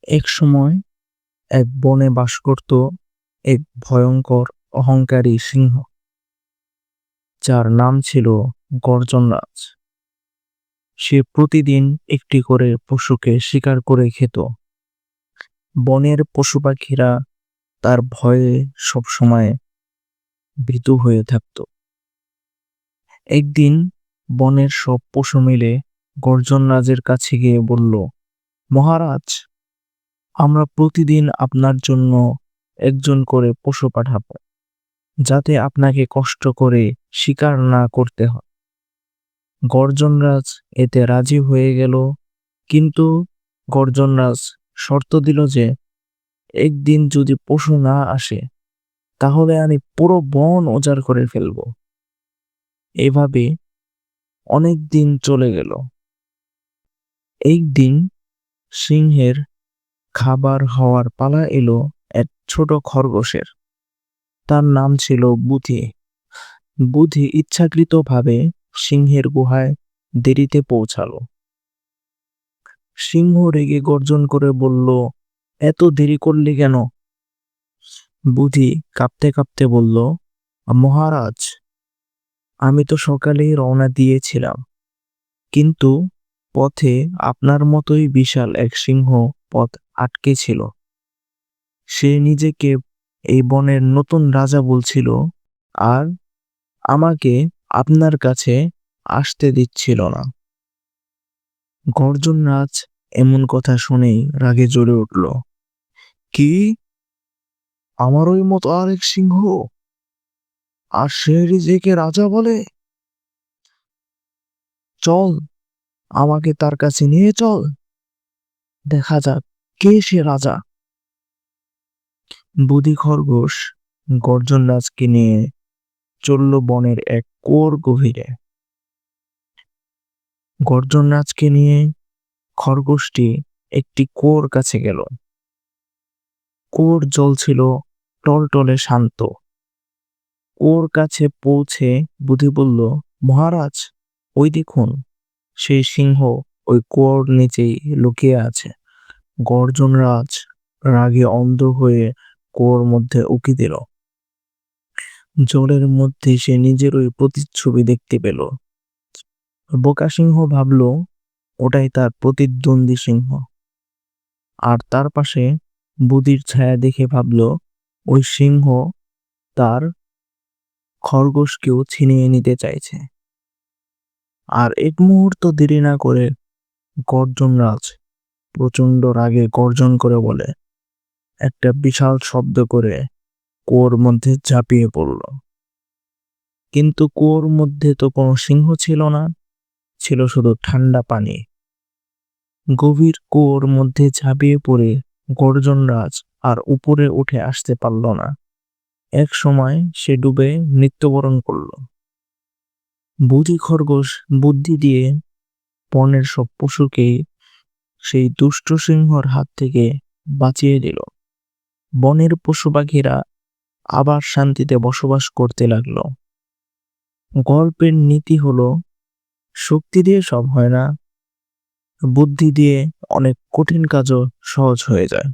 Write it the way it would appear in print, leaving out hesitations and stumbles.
এক সময় এক বনে বাস করত এক ভয়ঙ্কর অহংকারী সিংহ, যার নাম ছিল গর্জনরাজ। সে প্রতিদিন একটি করে পশুকে শিকার করে খেত। বনের পশু পাখিরা তার ভয়ে সবসময় ভীতু হয়ে থাকত। একদিন বনের সব পশু মিলে গর্জনরাজের কাছে গিয়ে বলল, মহারাজ, আমরা প্রতিদিন আপনার জন্য একজন করে পশু পাঠাবো, যাতে আপনাকে কষ্ট করে শিকার না করতে হয়। গর্জনরাজ এতে রাজি হয়ে গেল, কিন্তু গর্জনরাজ শর্ত দিল যে একদিন যদি পশু না আসে, তাহলে আমি পুরো বন উজাড় করে ফেলব। এভাবে অনেক দিন চলে গেল। একদিন সিংহের খাবার হওয়ার পালা এলো এক ছোট খরগোশের। তার নাম ছিল বুধি। বুধি ইচ্ছাকৃতভাবে সিংহের গুহায় দেরিতে পৌঁছালো। সিংহ রেগে গর্জন করে বলল, এত দেরি করলি কেন? বুধি কাঁপতে কাঁপতে বলল, মহারাজ, আমি তো সকালেই রওনা দিয়েছিলাম, কিন্তু পথে আপনার মতোই বিশাল এক সিংহ পথ আটকে ছিল। সে নিজেকে এই বনের নতুন রাজা বলছিল, আর আমাকে আপনার কাছে আসতে দিচ্ছিল না। গর্জনরাজ এমন কথা শুনেই রাগে জ্বলে উঠল। কি? আমার ওই মতো আরেক সিংহ, আর সে নিজেকে রাজা বলে? চল, আমাকে তার কাছে নিয়ে চল, দেখা যাক কে সে রাজা। বুধি খরগোশ গর্জনরাজকে নিয়ে চলল বনের এক কুয়োর গভীরে। গর্জনরাজকে নিয়ে খরগোশটি একটি কুয়োর কাছে গেল। কুয়োর জল ছিল টলটলে শান্ত। কুয়োর কাছে পৌঁছে বুধি বলল, মহারাজ, ওই দেখুন, সেই সিংহ ওই কুয়োর নিচেই লুকিয়ে আছে। গর্জনরাজ রাগে অন্ধ হয়ে কুয়োর মধ্যে উঁকি দিল। জলের মধ্যে সে নিজের ওই প্রতিচ্ছবি দেখতে পেল। বোকা সিংহ ভাবল ওটাই তার প্রতিদ্বন্দ্বী সিংহ, আর তার পাশে বুধির ছায়া দেখে ভাবল ওই সিংহ তার খরগোশকেও ছিনিয়ে নিতে চাইছে। আর এক মুহূর্ত দেরি না করে গর্জনরাজ প্রচন্ড রাগে গর্জন করে বলে, একটা বিশাল শব্দ করে কুয়োর মধ্যে ঝাঁপিয়ে পড়ল। কিন্তু কুয়োর মধ্যে তো কোনো সিংহ ছিল না, ছিল শুধু ঠান্ডা পানি। গভীর কুয়োর মধ্যে ঝাঁপিয়ে পড়ে গর্জনরাজ আর উপরে উঠে আসতে পারল না। এক সময় সে ডুবে মৃত্যুবরণ করল। বুধি খরগোশ বুদ্ধি দিয়ে বনের সব পশুকে সেই দুষ্ট সিংহর হাত থেকে বাঁচিয়ে দিল। বনের পশু পাখিরা আবার শান্তিতে বসবাস করতে লাগলো। গল্পের নীতি হলো, শক্তি দিয়ে সব হয় না, বুদ্ধি দিয়ে অনেক কঠিন কাজও সহজ হয়ে যায়।